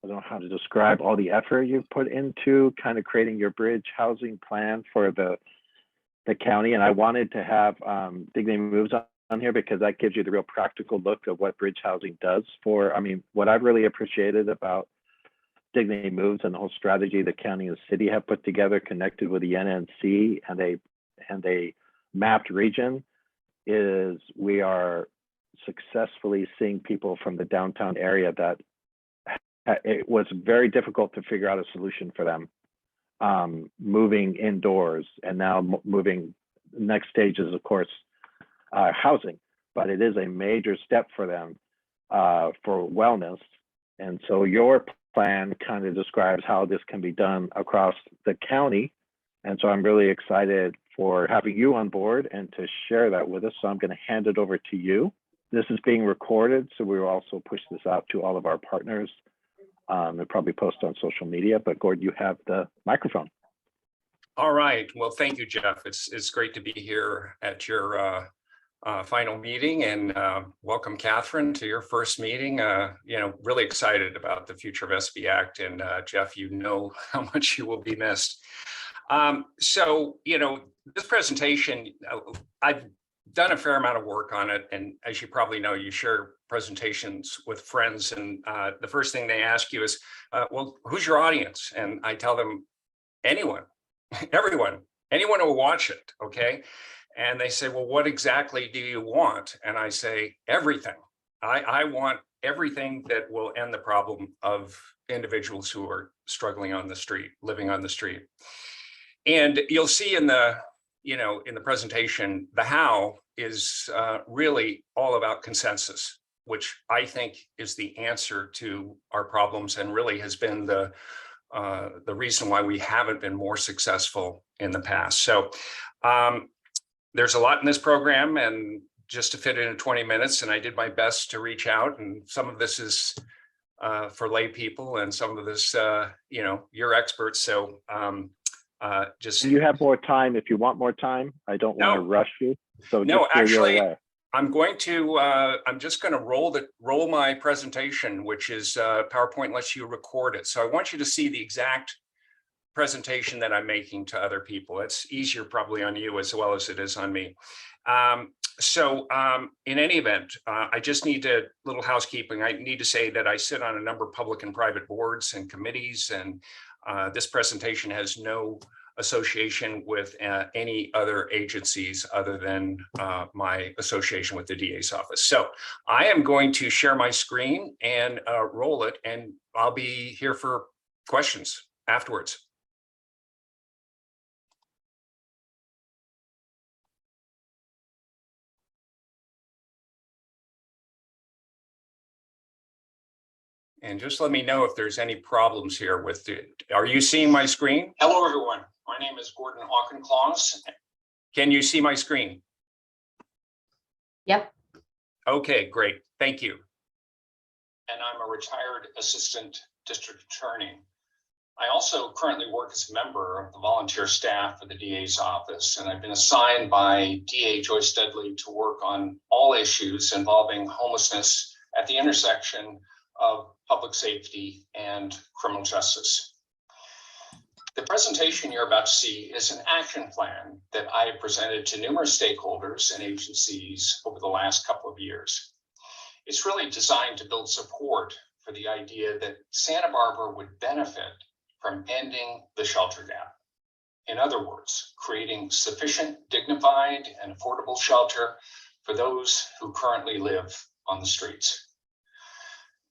I don't know how to describe all the effort you've put into kind of creating your bridge housing plan for the county. And I wanted to have Dignity Moves on here because that gives you the real practical look of what bridge housing does for, I mean, what I've really appreciated about Dignity Moves and the whole strategy the county and the city have put together, connected with the NNC and a mapped region, is we are successfully seeing people from the downtown area that it was very difficult to figure out a solution for them moving indoors, and now moving. Next stage is, of course, housing, but it is a major step for them for wellness. And so your plan kind of describes how this can be done across the county. And so I'm really excited for having you on board and to share that with us. So I'm going to hand it over to you. This is being recorded, so we will also push this out to all of our partners. They'll probably post on social media, but Gord, you have the microphone. All right. Well, thank you, Jeff. It's great to be here at your final meeting, and welcome, Catherine, to your first meeting. Really excited about the future of SB Act, and Jeff, you know how much you will be missed. So, this presentation, I've done a fair amount of work on it, and as you probably know, you share presentations with friends, and the first thing they ask you is, well, who's your audience? And I tell them, anyone, everyone, anyone who will watch it, okay? And they say, well, what exactly do you want? And I say, everything. I want everything that will end the problem of individuals who are struggling on the street, living on the street. And you'll see in the presentation, the how is really all about consensus, which I think is the answer to our problems and really has been the reason why we haven't been more successful in the past. So there's a lot in this program, and just to fit it in 20 minutes, and I did my best to reach out, and some of this is for lay people, and some of this, you're experts. So just you have more time if you want more time. I don't want to rush you. So no, actually, I'm just going to roll my presentation, which is PowerPoint lets you record it. So I want you to see the exact presentation that I'm making to other people. It's easier probably on you as well as it is on me. In any event, I just need a little housekeeping. I need to say that I sit on a number of public and private boards and committees, and this presentation has no association with any other agencies other than my association with the DA's office. So I am going to share my screen and roll it, and I'll be here for questions afterwards. And just let me know if there's any problems here with it. Are you seeing my screen? Hello, everyone. My name is Gordon Auchincloss. Can you see my screen? Yep. Okay, great. Thank you. And I'm a retired assistant district attorney. I also currently work as a member of the volunteer staff for the DA's office, and I've been assigned by DA Joyce Dudley to work on all issues involving homelessness at the intersection of public safety and criminal justice. The presentation you're about to see is an action plan that I have presented to numerous stakeholders and agencies over the last couple of years. It's really designed to build support for the idea that Santa Barbara would benefit from ending the shelter gap. In other words, creating sufficient, dignified, and affordable shelter for those who currently live on the streets.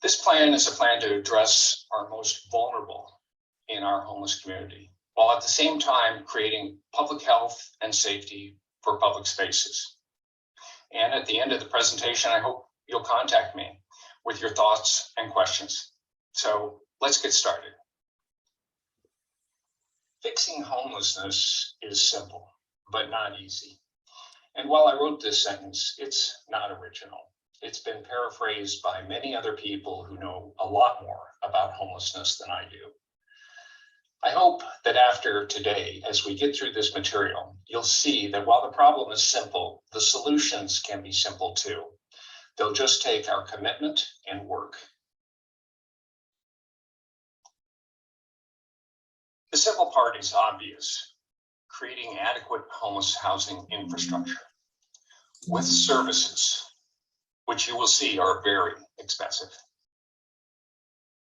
This plan is a plan to address our most vulnerable in our homeless community, while at the same time creating public health and safety for public spaces. And at the end of the presentation, I hope you'll contact me with your thoughts and questions. So let's get started. Fixing homelessness is simple, but not easy. And while I wrote this sentence, it's not original. It's been paraphrased by many other people who know a lot more about homelessness than I do. I hope that after today, as we get through this material, you'll see that while the problem is simple, the solutions can be simple too. They'll just take our commitment and work. The simple part is obvious: creating adequate homeless housing infrastructure with services, which you will see are very expensive.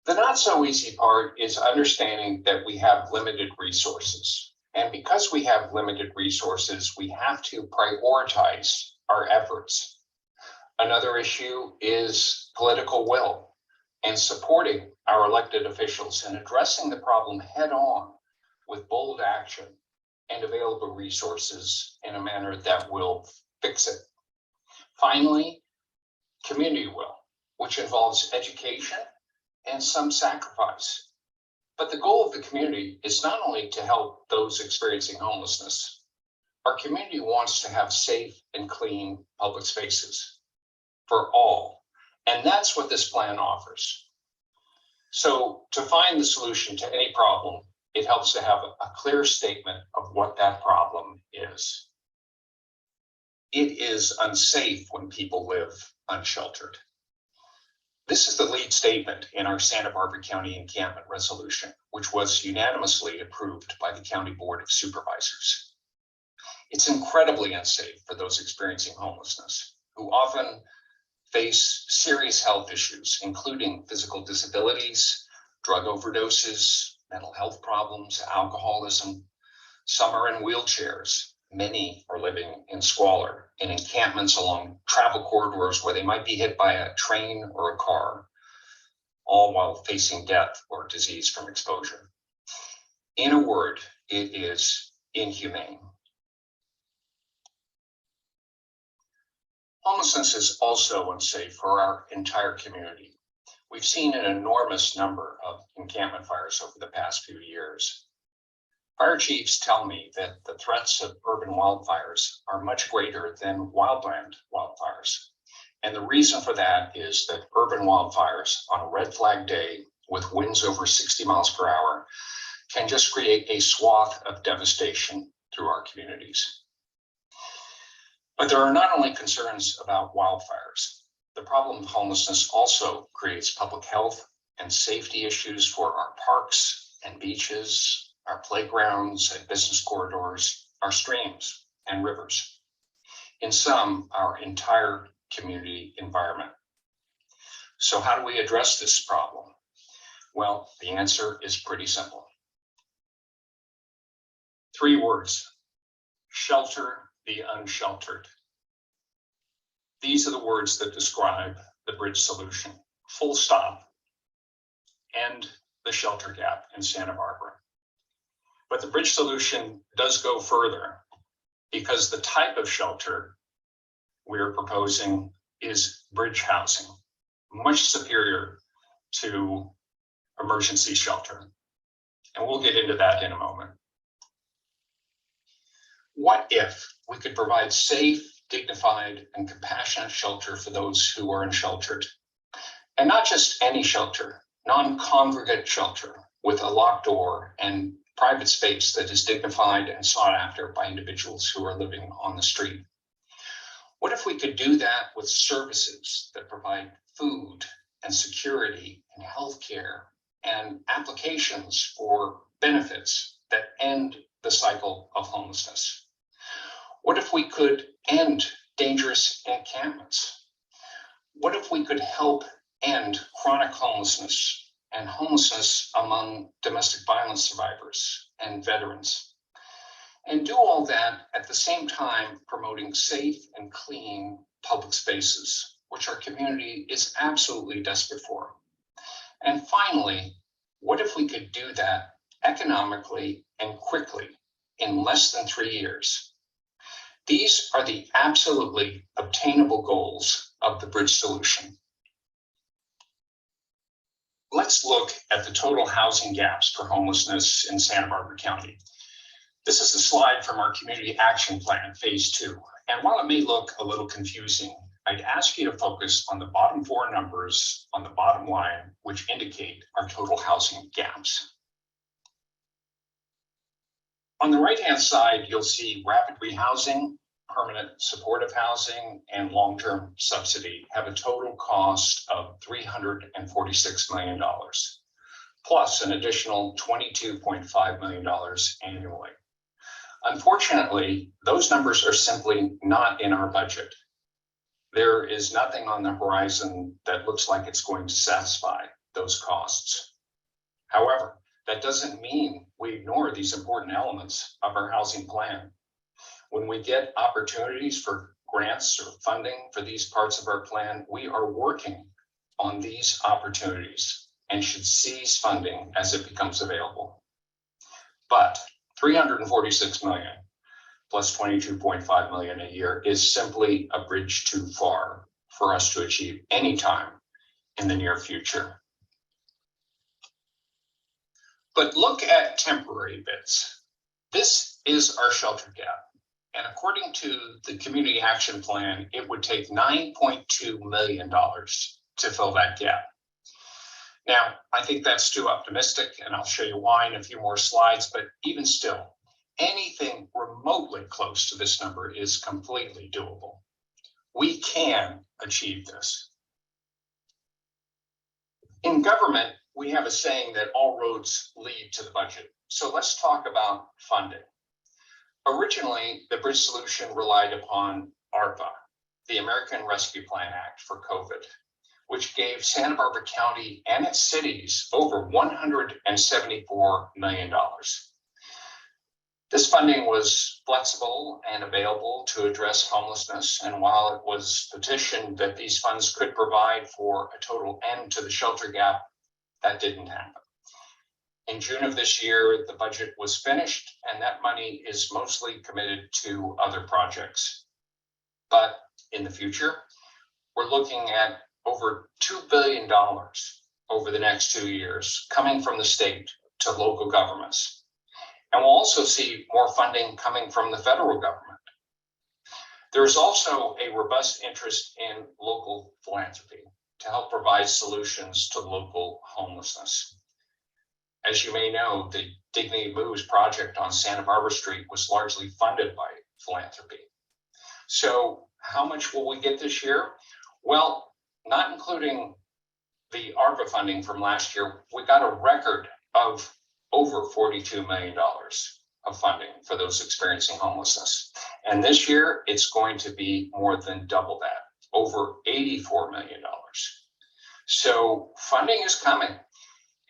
The not so easy part is understanding that we have limited resources. And because we have limited resources, we have to prioritize our efforts. Another issue is political will and supporting our elected officials and addressing the problem head on with bold action and available resources in a manner that will fix it. Finally, community will, which involves education and some sacrifice. But the goal of the community is not only to help those experiencing homelessness. Our community wants to have safe and clean public spaces for all. And that's what this plan offers. So to find the solution to any problem, it helps to have a clear statement of what that problem is. It is unsafe when people live unsheltered. This is the lead statement in our Santa Barbara County encampment resolution, which was unanimously approved by the County Board of Supervisors. It's incredibly unsafe for those experiencing homelessness, who often face serious health issues, including physical disabilities, drug overdoses, mental health problems, alcoholism. Some are in wheelchairs. Many are living in squalor in encampments along travel corridors where they might be hit by a train or a car, all while facing death or disease from exposure. In a word, it is inhumane. Homelessness is also unsafe for our entire community. We've seen an enormous number of encampment fires over the past few years. Fire chiefs tell me that the threats of urban wildfires are much greater than wildland wildfires. And the reason for that is that urban wildfires on a red flag day with winds over 60 miles per hour can just create a swath of devastation through our communities. But there are not only concerns about wildfires. The problem of homelessness also creates public health and safety issues for our parks and beaches, our playgrounds and business corridors, our streams and rivers. In sum, our entire community environment. So how do we address this problem? Well, the answer is pretty simple. 3 words: shelter the unsheltered. These are the words that describe the bridge solution. Full stop. End the shelter gap in Santa Barbara. But the bridge solution does go further, because the type of shelter we're proposing is bridge housing, much superior to emergency shelter. And we'll get into that in a moment. What if we could provide safe, dignified, and compassionate shelter for those who are unsheltered? And not just any shelter, non-congregate shelter with a locked door and private space that is dignified and sought after by individuals who are living on the street. What if we could do that with services that provide food and security and healthcare and applications for benefits that end the cycle of homelessness? What if we could end dangerous encampments? What if we could help end chronic homelessness and homelessness among domestic violence survivors and veterans? And do all that at the same time promoting safe and clean public spaces, which our community is absolutely desperate for. And finally, what if we could do that economically and quickly in less than 3 years? These are the absolutely obtainable goals of the bridge solution. Let's look at the total housing gaps for homelessness in Santa Barbara County. This is a slide from our Community Action Plan, Phase 2. And while it may look a little confusing, I'd ask you to focus on the bottom 4 numbers on the bottom line, which indicate our total housing gaps. On the right-hand side, you'll see rapid rehousing, permanent supportive housing, and long-term subsidy have a total cost of $346 million. plus an additional $22.5 million annually. Unfortunately, those numbers are simply not in our budget. There is nothing on the horizon that looks like it's going to satisfy those costs. However, that doesn't mean we ignore these important elements of our housing plan. When we get opportunities for grants or funding for these parts of our plan, we are working on these opportunities and should seize funding as it becomes available. But 346 million plus 22.5 million a year is simply a bridge too far for us to achieve anytime in the near future. But look at temporary bits. This is our shelter gap. And according to the community action plan, it would take $9.2 million to fill that gap. Now, I think that's too optimistic, and I'll show you why in a few more slides, but even still, anything remotely close to this number is completely doable. We can achieve this. In government, we have a saying that all roads lead to the budget. So let's talk about funding. Originally, the bridge solution relied upon ARPA, the American Rescue Plan Act for COVID, which gave Santa Barbara County and its cities over $174 million. This funding was flexible and available to address homelessness, and while it was petitioned that these funds could provide for a total end to the shelter gap, that didn't happen. In June of this year, the budget was finished, and that money is mostly committed to other projects. But in the future, we're looking at over $2 billion over the next 2 years coming from the state to local governments. And we'll also see more funding coming from the federal government. There's also a robust interest in local philanthropy to help provide solutions to local homelessness. As you may know, the Dignity Moves project on Santa Barbara Street was largely funded by philanthropy. So how much will we get this year? Well, not including the ARPA funding from last year, we got a record of over $42 million of funding for those experiencing homelessness. And this year, it's going to be more than double that, over $84 million. So funding is coming.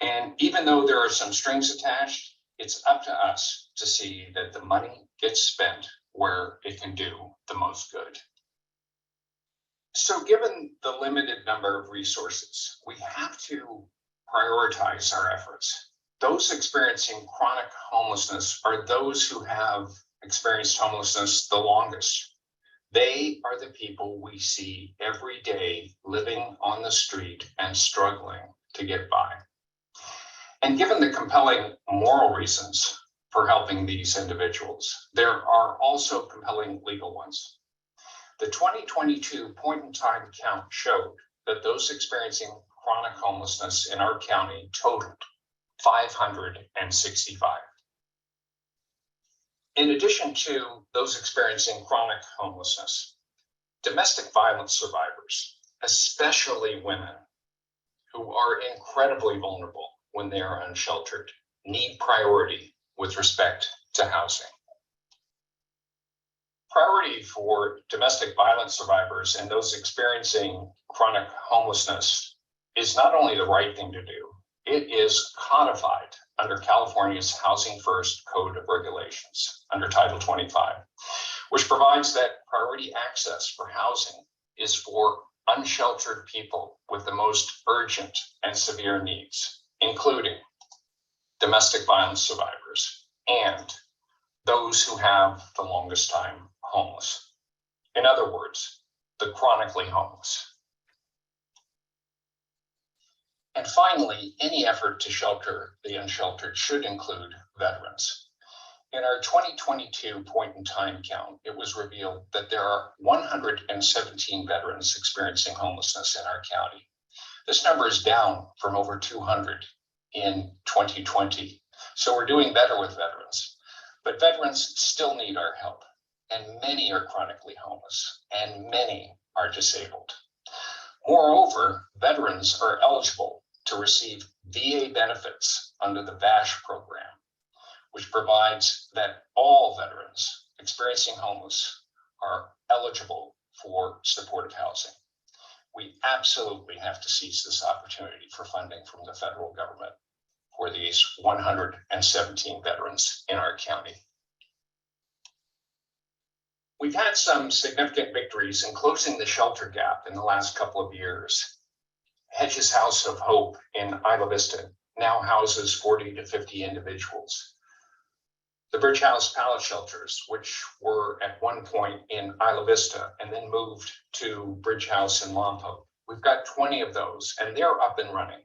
And even though there are some strings attached, it's up to us to see that the money gets spent where it can do the most good. So given the limited number of resources, we have to prioritize our efforts. Those experiencing chronic homelessness are those who have experienced homelessness the longest. They are the people we see every day living on the street and struggling to get by. And given the compelling moral reasons for helping these individuals, there are also compelling legal ones. The 2022 point-in-time count showed that those experiencing chronic homelessness in our county totaled 565. In addition to those experiencing chronic homelessness, domestic violence survivors, especially women who are incredibly vulnerable when they are unsheltered, need priority with respect to housing. Priority for domestic violence survivors and those experiencing chronic homelessness is not only the right thing to do, it is codified under California's Housing First Code of Regulations under Title 25, which provides that priority access for housing is for unsheltered people with the most urgent and severe needs, including domestic violence survivors and those who have the longest time homeless. In other words, the chronically homeless. And finally, any effort to shelter the unsheltered should include veterans. In our 2022 point-in-time count, it was revealed that there are 117 veterans experiencing homelessness in our county. This number is down from over 200 in 2020. So we're doing better with veterans, but veterans still need our help. And many are chronically homeless, and many are disabled. Moreover, veterans are eligible to receive VA benefits under the VASH program, which provides that all veterans experiencing homeless are eligible for supportive housing. We absolutely have to seize this opportunity for funding from the federal government for these 117 veterans in our county. We've had some significant victories in closing the shelter gap in the last couple of years. Hedges House of Hope in Isla Vista now houses 40 to 50 individuals. The Bridge House pallet shelters, which were at one point in Isla Vista and then moved to Bridge House in Lompoc. We've got 20 of those and they're up and running.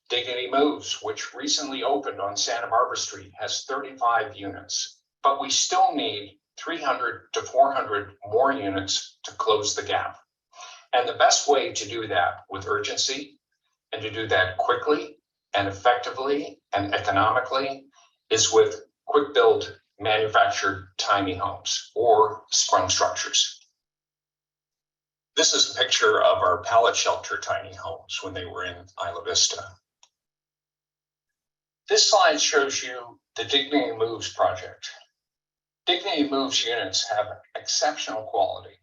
Dignity Moves, which recently opened on Santa Barbara Street, has 35 units, but we still need 300 to 400 more units to close the gap. And the best way to do that with urgency and to do that quickly and effectively and economically is with quick build manufactured tiny homes or sprung structures. This is a picture of our pallet shelter tiny homes when they were in Isla Vista. This slide shows you the Dignity Moves project. Dignity Moves units have exceptional quality,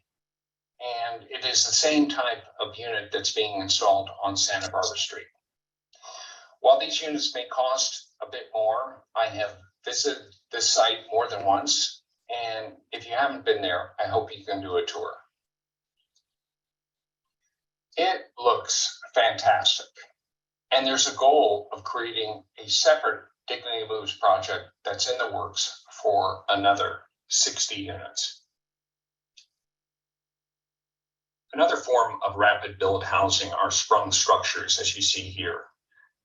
and it is the same type of unit that's being installed on Santa Barbara Street. While these units may cost a bit more, I have visited this site more than once, and if you haven't been there, I hope you can do a tour. It looks fantastic, and there's a goal of creating a separate Dignity Moves project that's in the works for another 60 units. Another form of rapid build housing are sprung structures, as you see here.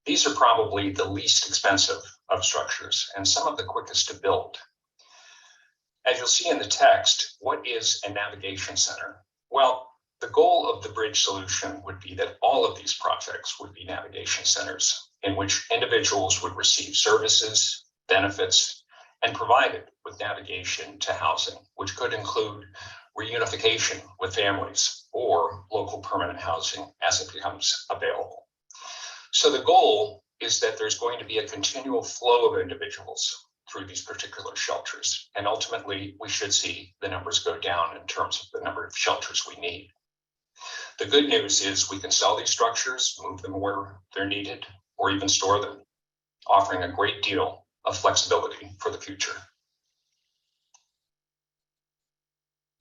These are probably the least expensive of structures and some of the quickest to build. As you'll see in the text, what is a navigation center? Well, the goal of the bridge solution would be that all of these projects would be navigation centers in which individuals would receive services, benefits, and provided with navigation to housing, which could include reunification with families or local permanent housing as it becomes available. So the goal is that there's going to be a continual flow of individuals through these particular shelters. And ultimately, we should see the numbers go down in terms of the number of shelters we need. The good news is we can sell these structures, move them where they're needed, or even store them, offering a great deal of flexibility for the future.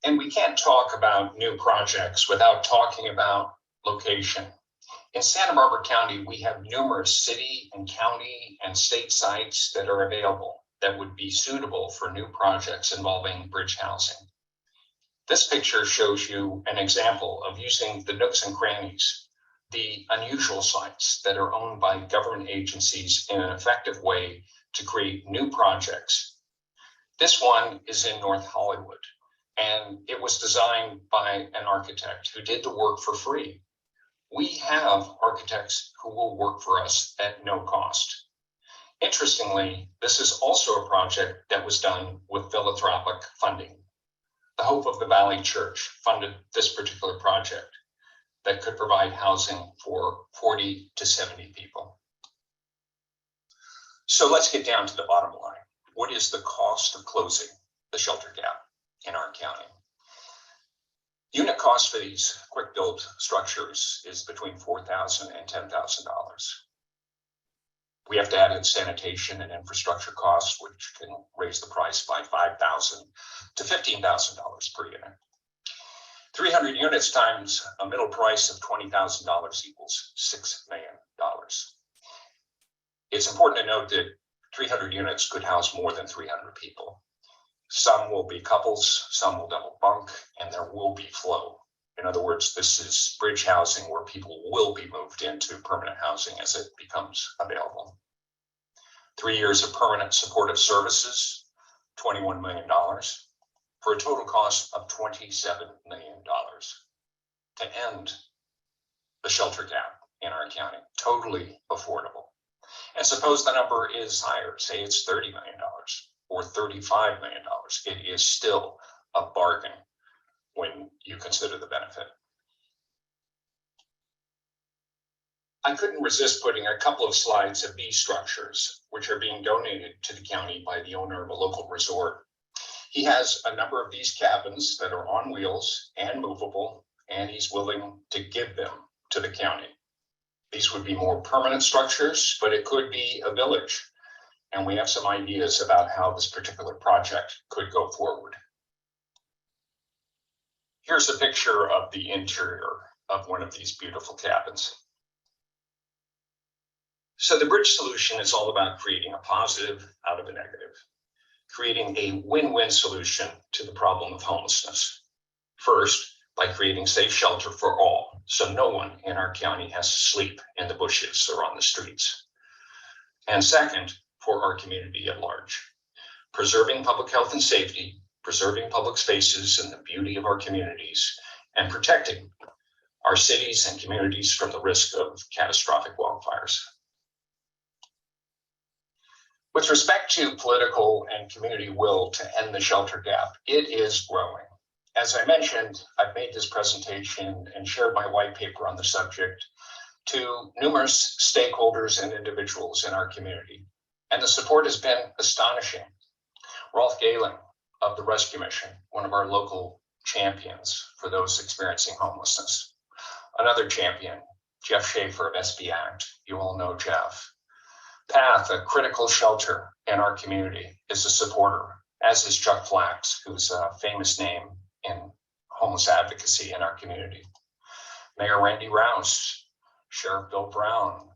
And we can't talk about new projects without talking about location. In Santa Barbara County, we have numerous city and county and state sites that are available that would be suitable for new projects involving bridge housing. This picture shows you an example of using the nooks and crannies, the unusual sites that are owned by government agencies in an effective way to create new projects. This one is in North Hollywood, and it was designed by an architect who did the work for free. We have architects who will work for us at no cost. Interestingly, this is also a project that was done with philanthropic funding. The Hope of the Valley Church funded this particular project that could provide housing for 40 to 70 people. So let's get down to the bottom line. What is the cost of closing the shelter gap in our county? Unit cost for these quick build structures is between $4,000 and $10,000. We have to add in sanitation and infrastructure costs, which can raise the price by $5,000 to $15,000 per unit. 300 units times a middle price of $20,000 equals $6 million. It's important to note that 300 units could house more than 300 people. Some will be couples, some will double bunk, and there will be flow. In other words, this is bridge housing where people will be moved into permanent housing as it becomes available. 3 years of permanent supportive services, $21 million, for a total cost of $27 million to end the shelter gap in our county. Totally affordable. And suppose the number is higher, say it's $30 million or $35 million. It is still a bargain when you consider the benefit. I couldn't resist putting a couple of slides of these structures, which are being donated to the county by the owner of a local resort. He has a number of these cabins that are on wheels and movable, and he's willing to give them to the county. These would be more permanent structures, but it could be a village. And we have some ideas about how this particular project could go forward. Here's a picture of the interior of one of these beautiful cabins. So the bridge solution is all about creating a positive out of a negative, creating a win-win solution to the problem of homelessness. First, by creating safe shelter for all, so no one in our county has to sleep in the bushes or on the streets. And second, for our community at large, preserving public health and safety, preserving public spaces and the beauty of our communities, and protecting our cities and communities from the risk of catastrophic wildfires. With respect to political and community will to end the shelter gap, it is growing. As I mentioned, I've made this presentation and shared my white paper on the subject to numerous stakeholders and individuals in our community, and the support has been astonishing. Rolf Gehling of the Rescue Mission, one of our local champions for those experiencing homelessness. Another champion, Jeff Schaefer of SB Act. You all know Jeff. Path, a critical shelter in our community, is a supporter, as is Chuck Flax, who's a famous name in homeless advocacy in our community. Mayor Randy Rouse, Sheriff Bill Brown,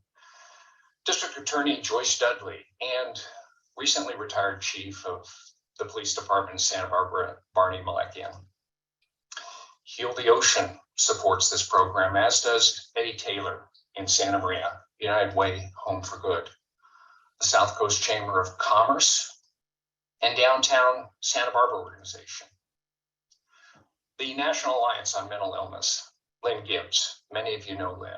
District Attorney Joyce Dudley, and recently retired Chief of the Police Department in Santa Barbara, Barney Malekian. Heal the Ocean supports this program, as does Eddie Taylor in Santa Maria, United Way Home for Good, the South Coast Chamber of Commerce, and Downtown Santa Barbara Organization. The National Alliance on Mental Illness, Lynn Gibbs, many of you know Lynn.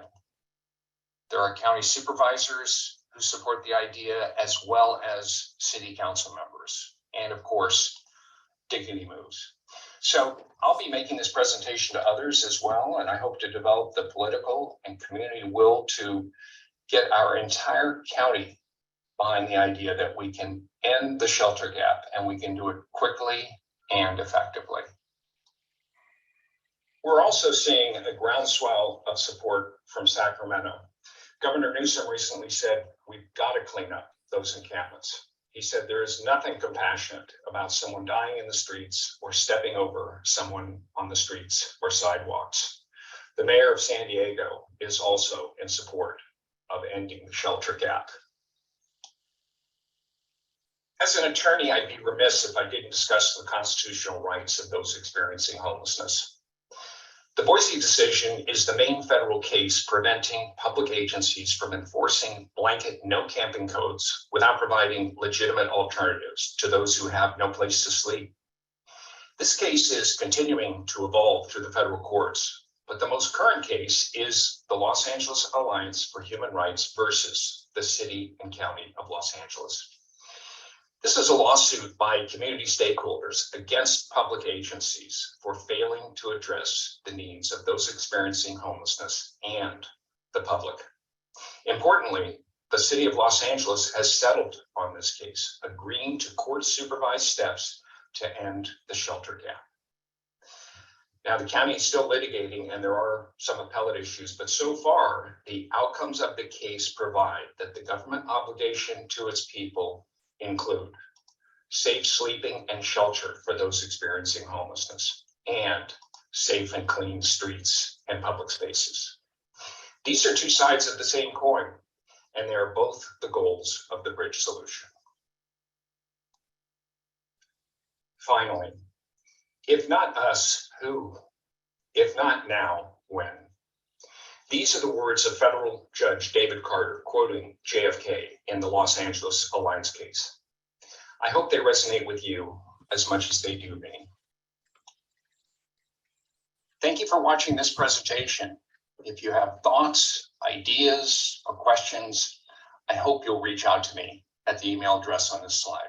There are county supervisors who support the idea, as well as city council members, and of course, Dignity Moves. So I'll be making this presentation to others as well, and I hope to develop the political and community will to get our entire county behind the idea that we can end the shelter gap, and we can do it quickly and effectively. We're also seeing a groundswell of support from Sacramento. Governor Newsom recently said, we've got to clean up those encampments. He said there is nothing compassionate about someone dying in the streets or stepping over someone on the streets or sidewalks. The mayor of San Diego is also in support of ending the shelter gap. As an attorney, I'd be remiss if I didn't discuss the constitutional rights of those experiencing homelessness. The Boise decision is the main federal case preventing public agencies from enforcing blanket no camping codes without providing legitimate alternatives to those who have no place to sleep. This case is continuing to evolve through the federal courts, but the most current case is the Los Angeles Alliance for Human Rights versus the City and County of Los Angeles. This is a lawsuit by community stakeholders against public agencies for failing to address the needs of those experiencing homelessness and the public. Importantly, the City of Los Angeles has settled on this case, agreeing to court-supervised steps to end the shelter gap. Now, the county is still litigating, and there are some appellate issues, but so far, the outcomes of the case provide that the government obligation to its people include safe sleeping and shelter for those experiencing homelessness, and safe and clean streets and public spaces. These are two sides of the same coin, and they are both the goals of the bridge solution. Finally, if not us, who? If not now, when? These are the words of federal judge David Carter quoting JFK in the Los Angeles Alliance case. I hope they resonate with you as much as they do me. Thank you for watching this presentation. If you have thoughts, ideas, or questions, I hope you'll reach out to me at the email address on this slide.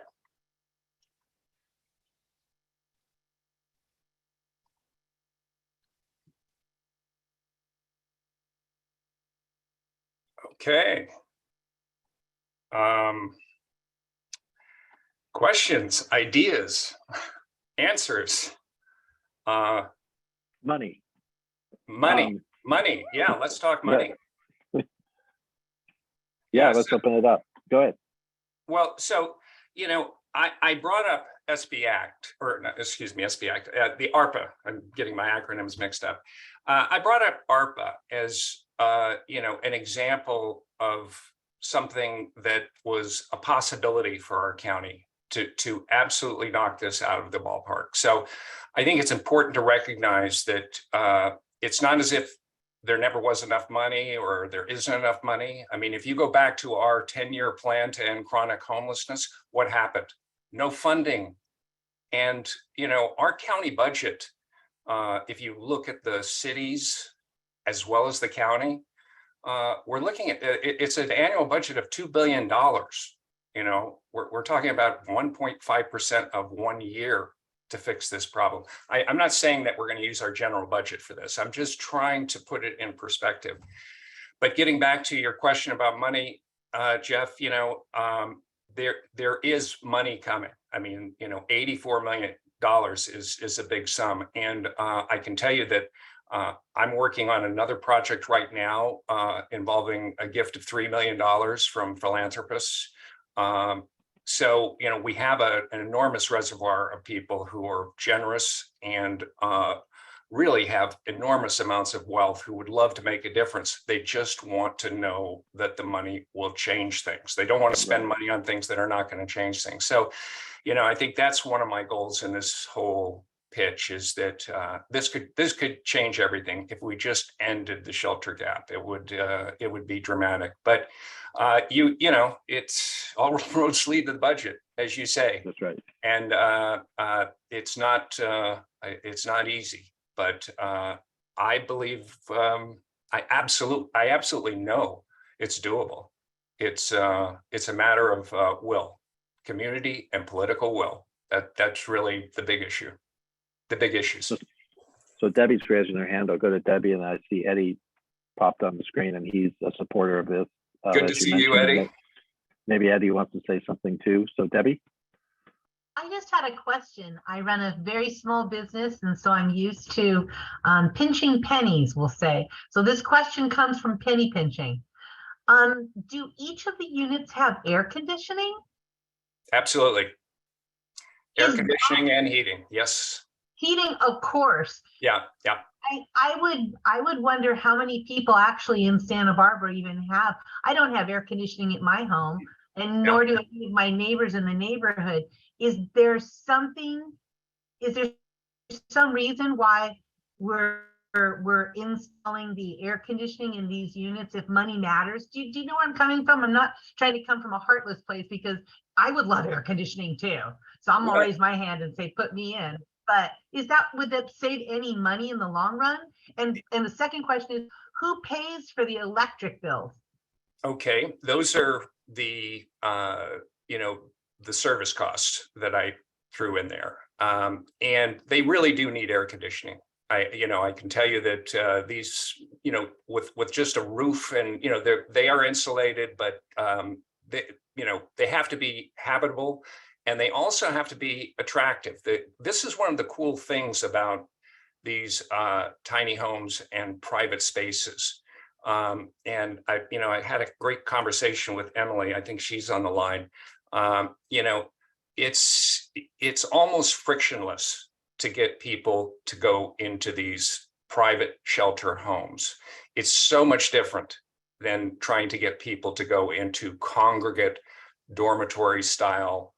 Okay. Questions, ideas, answers. Money. Money. Money. Yeah, let's talk money. Yeah, Yes. let's open it up. Go ahead. Well, so, I brought up SB Act, or not, excuse me, SB Act, the ARPA. I'm getting my acronyms mixed up. I brought up ARPA as, an example of something that was a possibility for our county to absolutely knock this out of the ballpark. So I think it's important to recognize that it's not as if there never was enough money or there isn't enough money. I mean, if you go back to our 10-year plan to end chronic homelessness, what happened? No funding. And, our county budget, if you look at the cities as well as the county, we're looking at, it's an annual budget of $2 billion. We're talking about 1.5% of 1 year to fix this problem. I'm not saying that we're going to use our general budget for this. I'm just trying to put it in perspective. But getting back to your question about money, Jeff, there is money coming. I mean, $84 million is a big sum. And I can tell you that I'm working on another project right now involving a gift of $3 million from philanthropists. So, we have an enormous reservoir of people who are generous and really have enormous amounts of wealth who would love to make a difference. They just want to know that the money will change things. They don't want to spend money on things that are not going to change things. So, I think that's one of my goals in this whole pitch is that this could change everything if we just ended the shelter gap. It would be dramatic. But it's all roads lead to the budget, as you say. That's right. And it's not easy, but I believe I absolutely know it's doable. It's a matter of will, community and political will. That's really the big issue. The big issues. So Debbie's raising her hand. I'll go to Debbie, and I see Eddie popped on the screen, and he's a supporter of this. Good to see you, Eddie. Maybe Eddie wants to say something too. So Debbie? I just had a question. I run a very small business, and so I'm used to pinching pennies, we'll say. So this question comes from penny pinching. Do each of the units have air conditioning? Absolutely. Air conditioning and heating, yes. Heating, of course. Yeah. I would wonder how many people actually in Santa Barbara even have. I don't have air conditioning at my home, and nor do any of my neighbors in the neighborhood. Is there some reason why we're installing the air conditioning in these units if money matters? Do you know where I'm coming from? I'm not trying to come from a heartless place, because I would love air conditioning too. So I'm gonna raise my hand and say, put me in. But would that save any money in the long run? And the second question is, who pays for the electric bills? Okay, those are the the service costs that I threw in there, and they really do need air conditioning. I can tell you that these, with just a roof, and they are insulated, but they have to be habitable. And they also have to be attractive. This is one of the cool things about these tiny homes and private spaces. And I had a great conversation with Emily. I think she's on the line. It's almost frictionless to get people to go into these private shelter homes. It's so much different than trying to get people to go into congregate dormitory style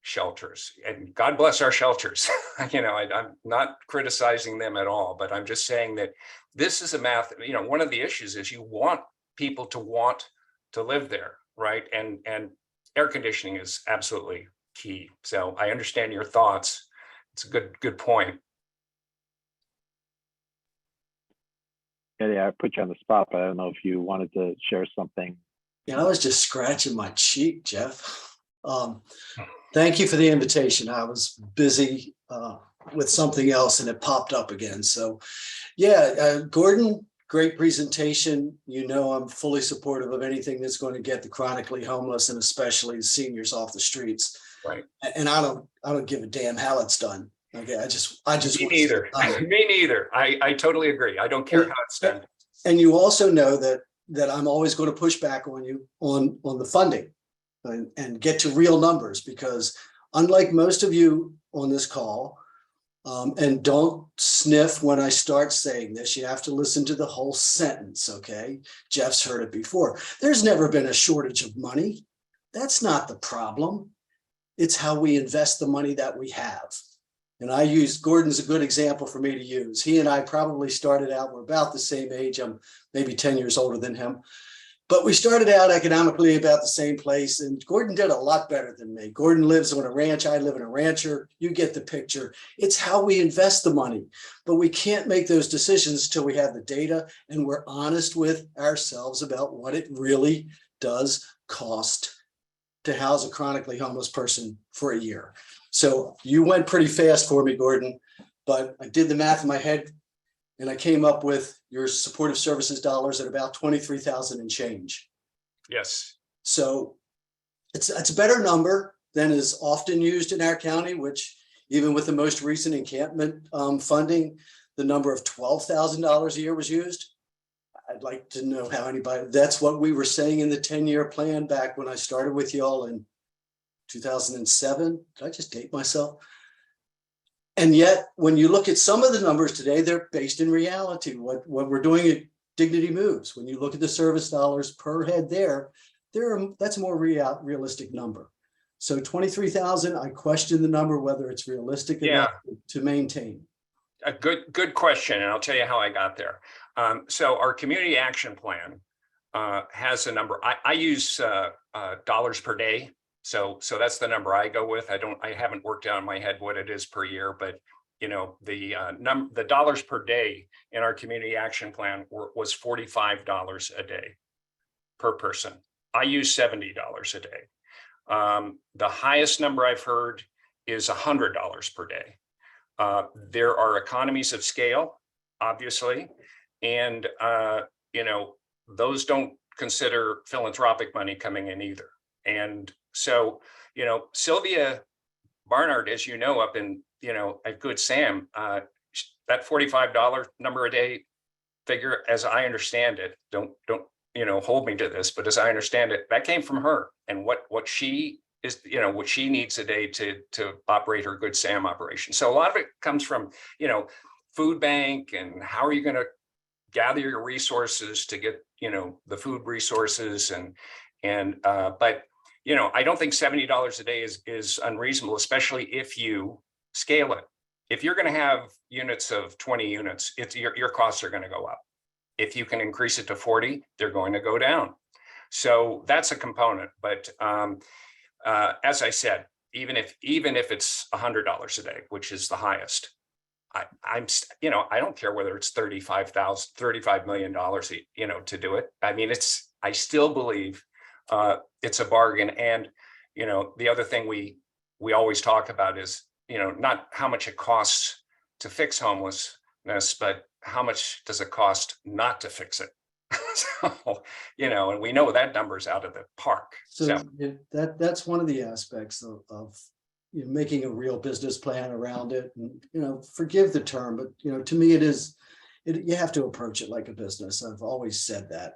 shelters. And God bless our shelters. I'm not criticizing them at all, but I'm just saying that this is one of the issues is you want people to want to live there, right? And air conditioning is absolutely key. So I understand your thoughts. It's a good point. Yeah, I put you on the spot, but I don't know if you wanted to share something. Yeah, I was just scratching my cheek, Jeff. Thank you for the invitation. I was busy with something else and it popped up again. So yeah, Gordon Great presentation. You know, I'm fully supportive of anything that's going to get the chronically homeless and especially seniors off the streets. Right. And I don't give a damn how it's done. Okay, I just Me neither. Me neither. I totally agree. I don't care how it's done. And you also know that I'm always going to push back on you on the funding and get to real numbers, because unlike most of you on this call, and don't sniff when I start saying this, you have to listen to the whole sentence, okay? Jeff's heard it before. There's never been a shortage of money. That's not the problem. It's how we invest the money that we have. And I use, Gordon's a good example for me to use. He and I probably started out, we're about the same age. I'm maybe 10 years older than him. But we started out economically about the same place, and Gordon did a lot better than me. Gordon lives on a ranch. I live in a rancher. You get the picture. It's how we invest the money, but we can't make those decisions till we have the data and we're honest with ourselves about what it really does cost to house a chronically homeless person for a year. So you went pretty fast for me, Gordon, but I did the math in my head and I came up with your supportive services dollars at about 23,000 and change. Yes. So it's a better number than is often used in our county, which even with the most recent encampment funding, the number of $12,000 a year was used. I'd like to know how anybody, that's what we were saying in the 10-year plan back when I started with y'all in 2007. Did I just date myself? And yet, when you look at some of the numbers today, they're based in reality. What we're doing at Dignity Moves, when you look at the service dollars per head that's a more realistic number. So 23,000, I question the number, whether it's realistic enough to maintain. A good question, and I'll tell you how I got there. So our community action plan has a number. I use dollars per day. So that's the number I go with. I haven't worked out in my head what it is per year, but you know, the dollars per day in our community action plan was $45 a day per person. I use $70 a day. The highest number I've heard is $100 per day. There are economies of scale, obviously, and you know, those don't consider philanthropic money coming in either. And so, you know, Sylvia Barnard, as you know, up in, you know, at Good Sam, that $45 number a day figure, as I understand it, don't you know, hold me to this, but as I understand it, that came from her, and what she is, you know, what she needs a day to operate her Good Sam operation. So a lot of it comes from, you know, food bank, and how are you going to gather your resources to get, you know, the food resources, but you know, I don't think $70 a day is unreasonable, especially if you scale it. If you're going to have units of 20 units, your costs are going to go up. If you can increase it to 40, they're going to go down. So that's a component. But as I said, even if it's $100 a day, which is the highest, I'm you know, I don't care whether it's $35 million, you know, to do it. I mean, I still believe it's a bargain. And, you know, the other thing we always talk about is, you know, not how much it costs to fix homelessness, but how much does it cost not to fix it? So, you know, and we know that number's out of the park. So that's one of the aspects of you know, making a real business plan around it. And, you know, forgive the term, but, you know, to me, you have to approach it like a business. I've always said that.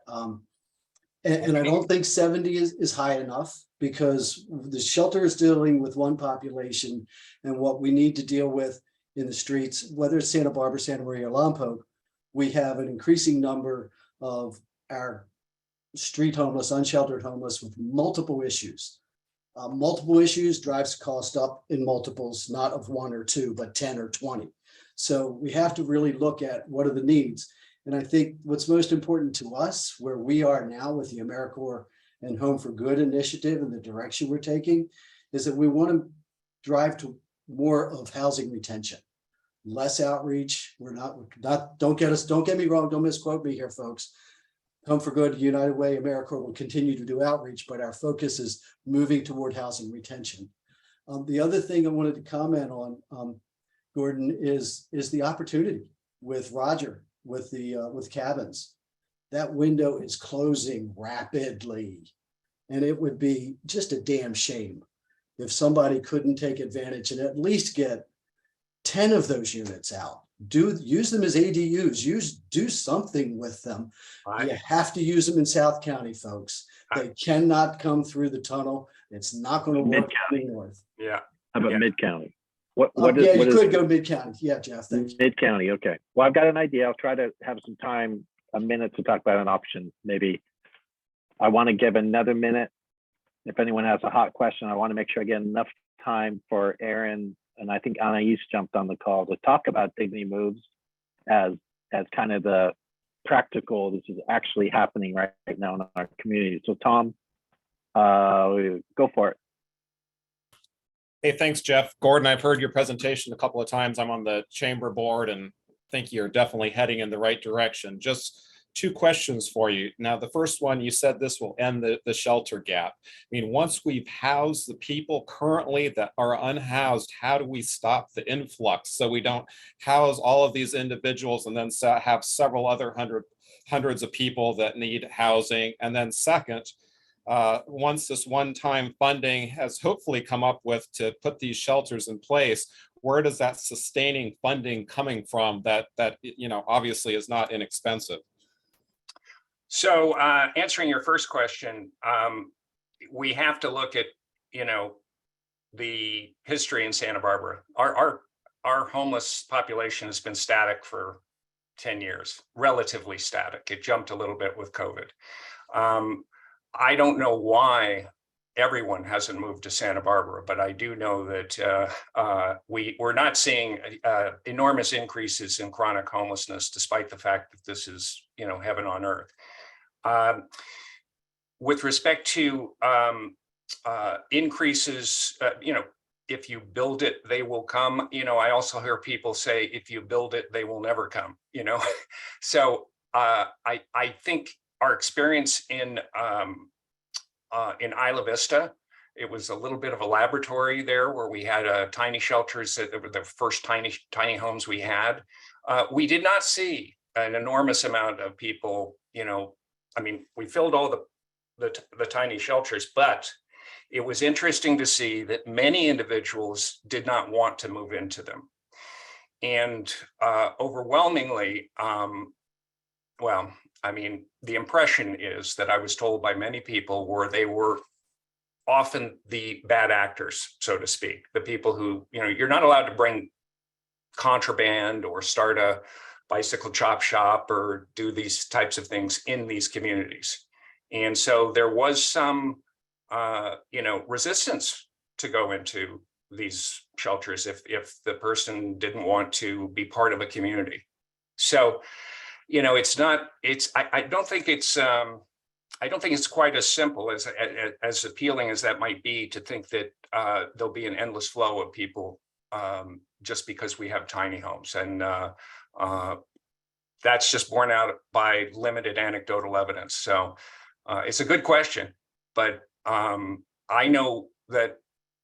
And I don't think 70 is high enough, because the shelter is dealing with one population, and what we need to deal with in the streets, whether it's Santa Barbara, Santa Maria, or Lompoc, we have an increasing number of our street homeless, unsheltered homeless with multiple issues. Multiple issues drives cost up in multiples, not of 1 or 2, but 10 or 20. So we have to really look at what are the needs. And I think what's most important to us, where we are now with the AmeriCorps and Home for Good initiative and the direction we're taking, is that we want to drive to more of housing retention, less outreach. We're not, don't get me wrong, don't misquote me here, folks. Home for Good, United Way, AmeriCorps will continue to do outreach, but our focus is moving toward housing retention. The other thing I wanted to comment on, Gordon, is the opportunity with Roger with cabins. That window is closing rapidly. And it would be just a damn shame if somebody couldn't take advantage and at least get 10 of those units out. Use them as ADUs, do something with them. You have to use them in South County, folks. They cannot come through the tunnel. It's not going to work in the north. Yeah. How about mid-county? What Yeah, what you is could go mid-county. Yeah, Jeff, thanks. mid-county? Okay. Well, I've got an idea. I'll try to have some time, a minute to talk about an option. Maybe I want to give another minute. If anyone has a hot question, I want to make sure I get enough time for Aaron, and I think Anais jumped on the call to talk about Dignity Moves as kind of the practical, this is actually happening right now in our community. So Tom, go for it. Hey, thanks, Jeff. Gordon, I've heard your presentation a couple of times. I'm on the chamber board and think you're definitely heading in the right direction. Just 2 questions for you. Now, the first one, you said this will end the shelter gap. I mean, once we've housed the people currently that are unhoused, how do we stop the influx so we don't house all of these individuals and then have several other hundreds of people that need housing? And then second, once this one-time funding has hopefully come up with to put these shelters in place, where does that sustaining funding coming from that obviously is not inexpensive? So answering your first question, we have to look at, the history in Santa Barbara. Our homeless population has been static for 10 years, relatively static. It jumped a little bit with COVID. I don't know why everyone hasn't moved to Santa Barbara, but I do know that we're not seeing enormous increases in chronic homelessness, despite the fact that this is, heaven on earth. With respect to increases, if you build it, they will come. I also hear people say, if you build it, they will never come. So I think our experience in Isla Vista, it was a little bit of a laboratory there where we had tiny shelters that were the first tiny homes we had. We did not see an enormous amount of people, we filled all the tiny shelters, but it was interesting to see that many individuals did not want to move into them. And overwhelmingly, the impression is that I was told by many people they were often the bad actors, so to speak, the people who, you're not allowed to bring contraband or start a bicycle chop shop or do these types of things in these communities. And so there was some, resistance to go into these shelters if the person didn't want to be part of a community. So, I don't think it's quite as simple as appealing as that might be to think that there'll be an endless flow of people just because we have tiny homes. And that's just borne out by limited anecdotal evidence. So it's a good question, but I know that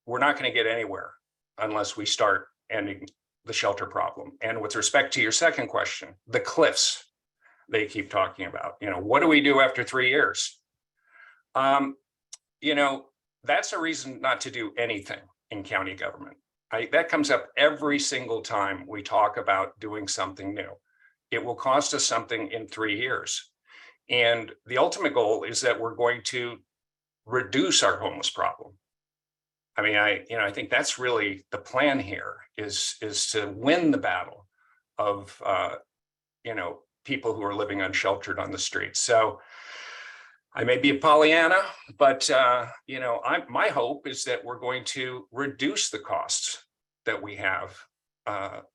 we're not going to get anywhere unless we start ending the shelter problem. And with respect to your second question, the cliffs they keep talking about, what do we do after 3 years? That's a reason not to do anything in county government. That comes up every single time we talk about doing something new. It will cost us something in 3 years. And the ultimate goal is that we're going to reduce our homeless problem. I think that's really the plan here is to win the battle of, people who are living unsheltered on the streets. So I may be a Pollyanna, but, my hope is that we're going to reduce the costs that we have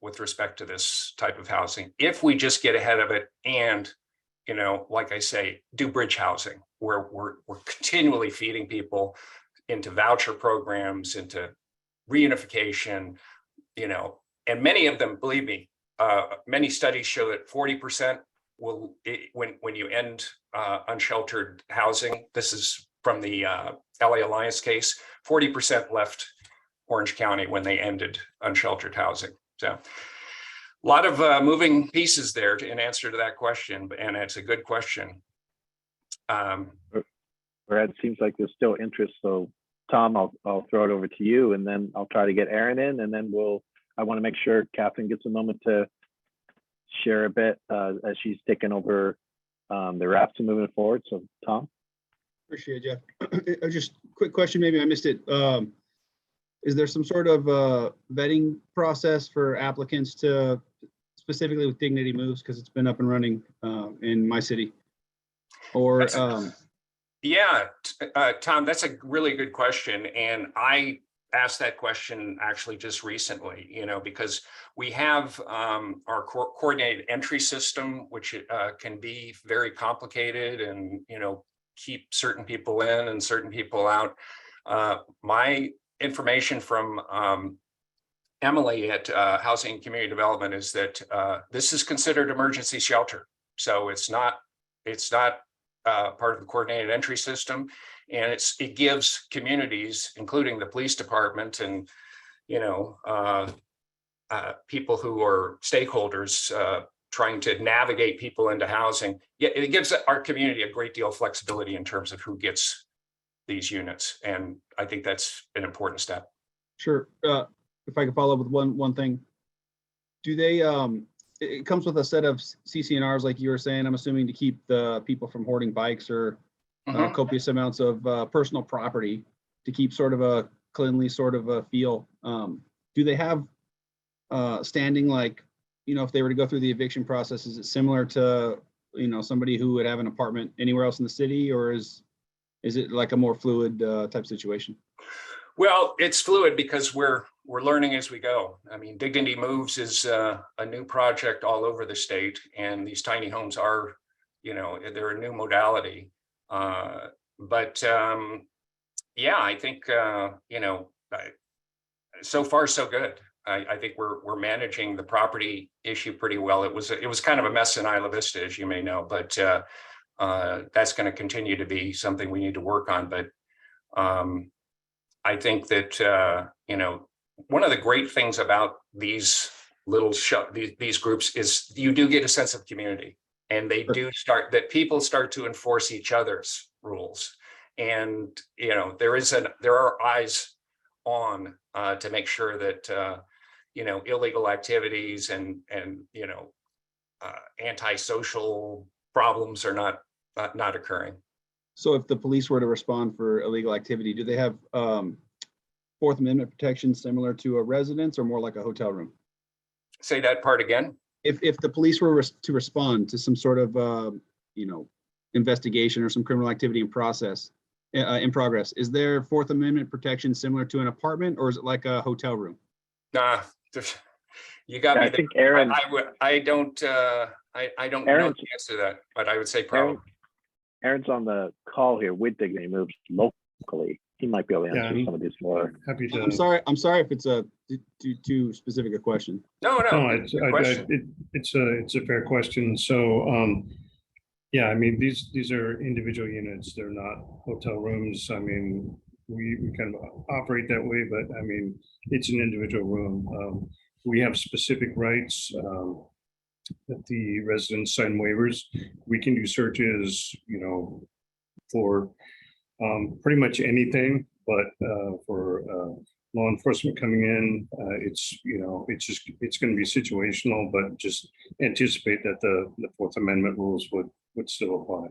with respect to this type of housing, if we just get ahead of it and, like I say, do bridge housing, where we're continually feeding people into voucher programs, into reunification, and many of them, believe me, many studies show that 40% will, when you end unsheltered housing, this is from the LA Alliance case, 40% left Orange County when they ended unsheltered housing. So A lot of moving pieces there in answer to that question, and it's a good question. Brad, it seems like there's still interest. So Tom, I'll throw it over to you, and then I'll try to get Aaron in, and then I want to make sure Catherine gets a moment to share a bit as she's taken over the reps and moving forward. So Tom. Appreciate it, Jeff. Just quick question, maybe I missed it. Is there some sort of vetting process for applicants to, specifically with Dignity Moves, because it's been up and running in my city? Or yeah, Tom, that's a really good question. And I asked that question actually just recently, because we have our coordinated entry system, which can be very complicated and, keep certain people in and certain people out. My information from Emily at Housing and Community Development is that this is considered emergency shelter. So it's not part of the coordinated entry system, and it gives communities, including the police department and people who are stakeholders trying to navigate people into housing. Yeah, it gives our community a great deal of flexibility in terms of who gets these units, and I think that's an important step. Sure. If I could follow up with one thing, do they? It comes with a set of CC&Rs, like you were saying, I'm assuming, to keep the people from hoarding bikes or copious amounts of personal property, to keep sort of a cleanly sort of a feel. Do they have standing, like, if they were to go through the eviction process, is it similar to, somebody who would have an apartment anywhere else in the city, or is it like a more fluid type situation? Well, it's fluid because we're learning as we go. I mean, Dignity Moves is a new project all over the state, and these tiny homes are, they're a new modality. But yeah, I think so far so good. I think we're managing the property issue pretty well. It was kind of a mess in Isla Vista, as you may know, but that's going to continue to be something we need to work on. But I think that one of the great things about these these groups is you do get a sense of community, and they do people start to enforce each other's rules, and there are eyes on to make sure that illegal activities and antisocial problems are not occurring. So if the police were to respond for illegal activity, do they have Fourth Amendment protection similar to a residence, or more like a hotel room? Say that part again. If the police were to respond to some sort of investigation or some criminal activity in progress, is there Fourth Amendment protection similar to an apartment, or is it like a hotel room? Nah, you got me. I think Aaron. I don't know the answer to that, but I would say probably. Aaron's on the call here with Dignity Moves locally. He might be able to answer some of these more. Happy to. I'm sorry if it's too specific a question. No, it's a fair question. So yeah, I mean, these are individual units. They're not hotel rooms. I mean, we kind of operate that way, but I mean, it's an individual room. We have specific rights that the residents sign waivers. We can do searches, for pretty much anything, but for law enforcement coming in, it's going to be situational, but just anticipate that the Fourth Amendment rules would still apply.